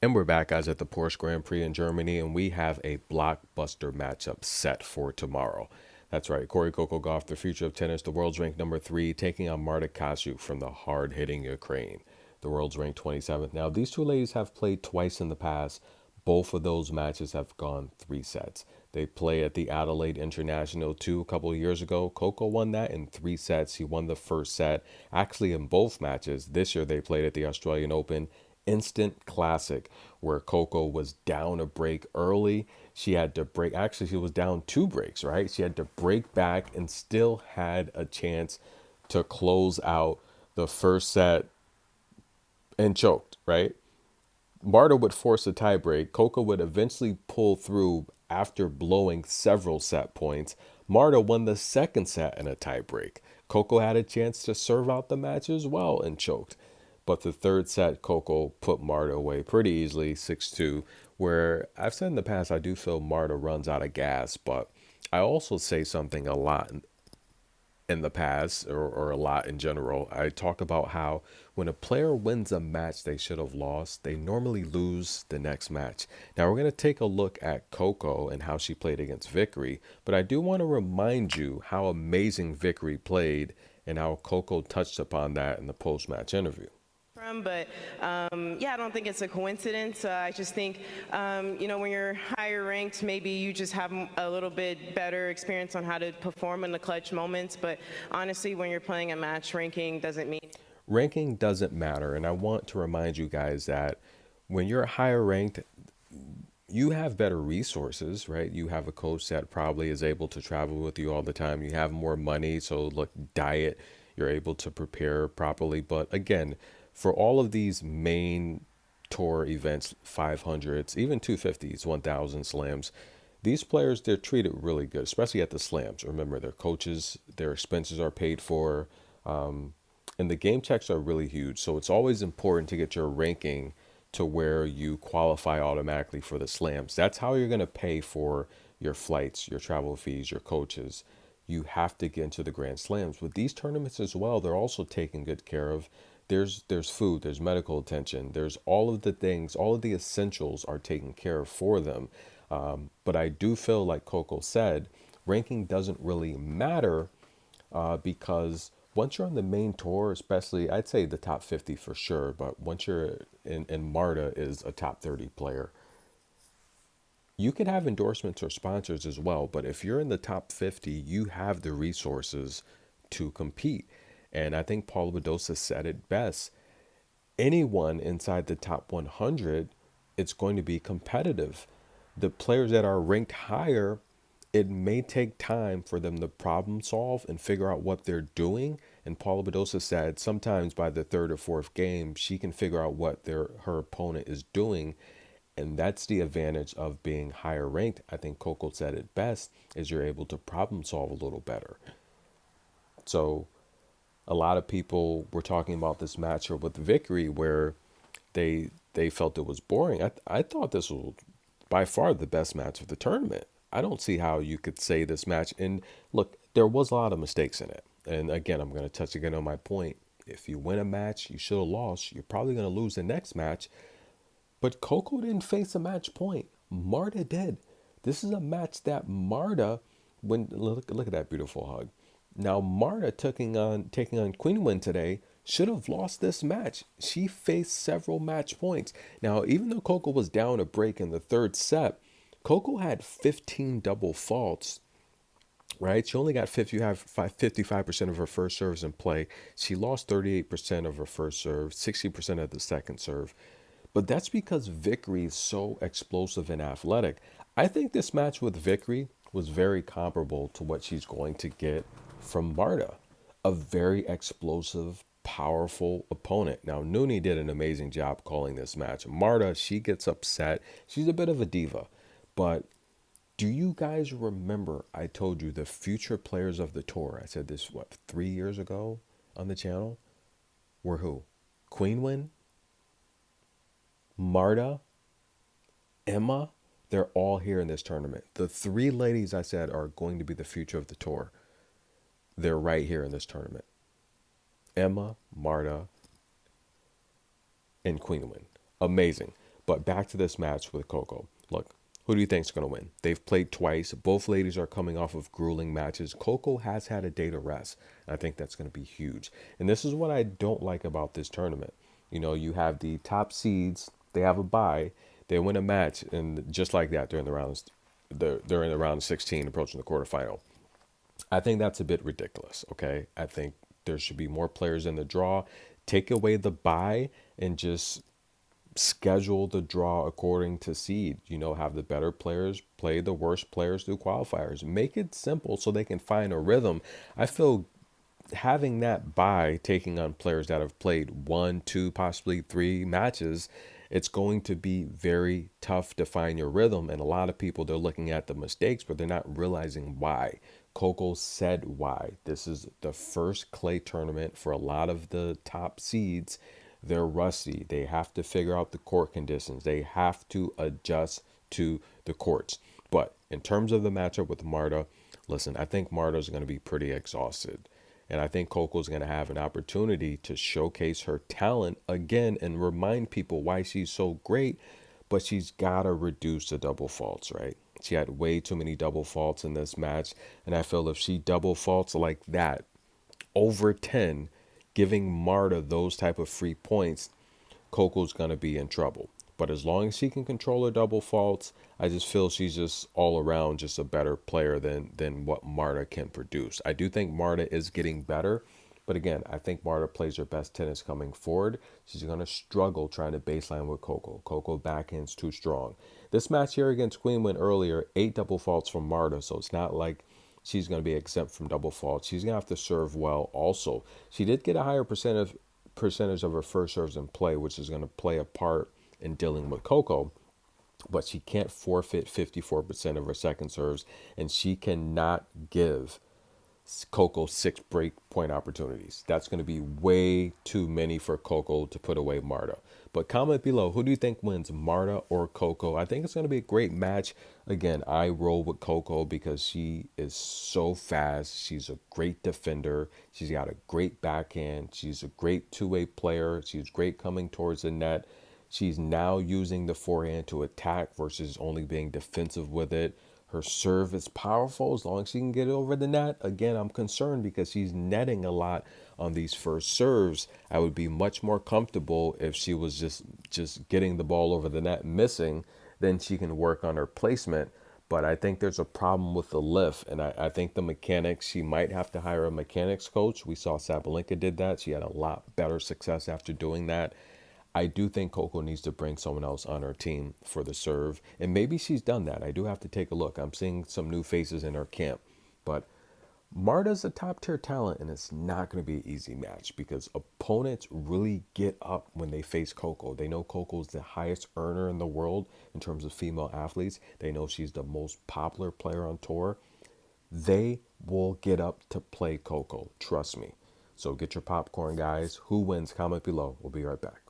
And we're back, guys, at the Porsche Grand Prix in Germany, and we have a blockbuster matchup set for tomorrow. That's right, Coco Gauff, the future of tennis, the world's ranked number 3, taking on Marta Kostyuk from the hard-hitting Ukraine, the world's ranked 27th. Now, these two ladies have played twice in the past. Both of those matches have gone 3 sets. They play at the Adelaide International 2 a couple of years ago. Coco won that in 3 sets. He won the first set. Actually, in both matches, this year they played at the Australian Open. Instant classic where Coco was down a break early. She had to break, actually, she was down 2 breaks, right? She had to break back and still had a chance to close out the first set and choked, right? Marta would force a tiebreak. Coco would eventually pull through after blowing several set points. Marta won the second set in a tiebreak. Coco had a chance to serve out the match as well and choked. But the third set, Coco put Marta away pretty easily, 6-2, where I've said in the past, I do feel Marta runs out of gas, but I also say something a lot in the past, or a lot in general. I talk about how when a player wins a match they should have lost, they normally lose the next match. Now we're going to take a look at Coco and how she played against Vickery, but I do want to remind you how amazing Vickery played and how Coco touched upon that in the post-match interview. But yeah, I don't think it's a coincidence. I just think, when you're higher ranked, maybe you just have a little bit better experience on how to perform in the clutch moments. But honestly, when you're playing a match, ranking doesn't mean. Ranking doesn't matter, and I want to remind you guys that when you're higher ranked, you have better resources, right? You have a coach that probably is able to travel with you all the time. You have more money, so look, diet, you're able to prepare properly. But again, for all of these main tour events, 500s, even 250s, 1000 slams, these players, they're treated really good, especially at the slams. Remember, their coaches, their expenses are paid for, and the game checks are really huge. So it's always important to get your ranking to where you qualify automatically for the slams. That's how you're going to pay for your flights, your travel fees, your coaches. You have to get into the Grand Slams. With these tournaments as well, they're also taken good care of. There's food, there's medical attention, there's all of the things, all of the essentials are taken care of for them. But I do feel like Coco said, ranking doesn't really matter because once you're on the main tour, especially, I'd say the top 50 for sure, but once you're and Marta is a top 30 player, you could have endorsements or sponsors as well. But if you're in the top 50, you have the resources to compete. And I think Paula Badosa said it best. Anyone inside the top 100, it's going to be competitive. The players that are ranked higher, it may take time for them to problem solve and figure out what they're doing. And Paula Badosa said sometimes by the third or fourth game, she can figure out what her opponent is doing. And that's the advantage of being higher ranked. I think Coco said it best, is you're able to problem solve a little better. So a lot of people were talking about this matchup with Vickery where they felt it was boring. I thought this was by far the best match of the tournament. I don't see how you could say this match. And look, there was a lot of mistakes in it. And again, I'm going to touch again on my point. If you win a match, you should have lost. You're probably going to lose the next match. But Coco didn't face a match point. Marta did. This is a match that Marta, when look at that beautiful hug. Now Marta taking on Queen Win today should have lost this match. She faced several match points. Now, even though Coco was down a break in the third set, Coco had 15 double faults, right? She only got 55% of her first serves in play. She lost 38% of her first serve, 60% of the second serve. But that's because Vickery is so explosive and athletic. I think this match with Vickery was very comparable to what she's going to get from Marta, a very explosive, powerful opponent. Now, Nooney did an amazing job calling this match. Marta, she gets upset. She's a bit of a diva. But do you guys remember I told you the future players of the tour? I said this, what, 3 years ago on the channel? Were who? Queen Win, Marta, Emma, they're all here in this tournament. The three ladies I said are going to be the future of the tour. They're right here in this tournament. Emma, Marta, and Queen Win. Amazing. But back to this match with Coco. Look, who do you think's going to win? They've played twice. Both ladies are coming off of grueling matches. Coco has had a day to rest. I think that's going to be huge. And this is what I don't like about this tournament. You know, you have the top seeds, they have a bye, they win a match, and just like that, they're in the round of 16, approaching the quarterfinal. I think that's a bit ridiculous. Okay, I think there should be more players in the draw. Take away the bye and just schedule the draw according to seed. You know, have the better players play the worst players through qualifiers. Make it simple so they can find a rhythm. I feel having that bye, taking on players that have played one, two, possibly three matches, it's going to be very tough to find your rhythm. And a lot of people, they're looking at the mistakes, but they're not realizing why. Coco said why. This is the first clay tournament for a lot of the top seeds. They're rusty. They have to figure out the court conditions. They have to adjust to the courts. But in terms of the matchup with Marta, listen, I think Marta's going to be pretty exhausted. And I think Coco's going to have an opportunity to showcase her talent again and remind people why she's so great. But she's got to reduce the double faults, right? She had way too many double faults in this match. And I feel if she double faults like that, over 10, giving Marta those type of free points, Coco's going to be in trouble. But as long as she can control her double faults, I just feel she's just all around just a better player than what Marta can produce. I do think Marta is getting better, but again, I think Marta plays her best tennis coming forward. She's going to struggle trying to baseline with Coco. Coco backhand's too strong. This match here against Queen went earlier, 8 double faults from Marta, so it's not like she's going to be exempt from double faults. She's going to have to serve well also. She did get a higher percentage of her first serves in play, which is going to play a part in dealing with Coco, but she can't forfeit 54% of her second serves, and she cannot give Coco 6 break point opportunities. That's going to be way too many for Coco to put away Marta. But comment below, who do you think wins, Marta or Coco? I think it's going to be a great match. Again, I roll with Coco because she is so fast. She's a great defender. She's got a great backhand. She's a great two-way player. She's great coming towards the net. She's now using the forehand to attack versus only being defensive with it. Her serve is powerful as long as she can get it over the net. Again, I'm concerned because she's netting a lot on these first serves. I would be much more comfortable if she was just getting the ball over the net missing. Then she can work on her placement. But I think there's a problem with the lift, and I think the mechanics, she might have to hire a mechanics coach. We saw Sabalenka did that. She had a lot better success after doing that. I do think Coco needs to bring someone else on her team for the serve. And maybe she's done that. I do have to take a look. I'm seeing some new faces in her camp. But Marta's a top tier talent, and it's not going to be an easy match because opponents really get up when they face Coco. They know Coco's the highest earner in the world in terms of female athletes. They know she's the most popular player on tour. They will get up to play Coco. Trust me. So get your popcorn, guys. Who wins? Comment below. We'll be right back.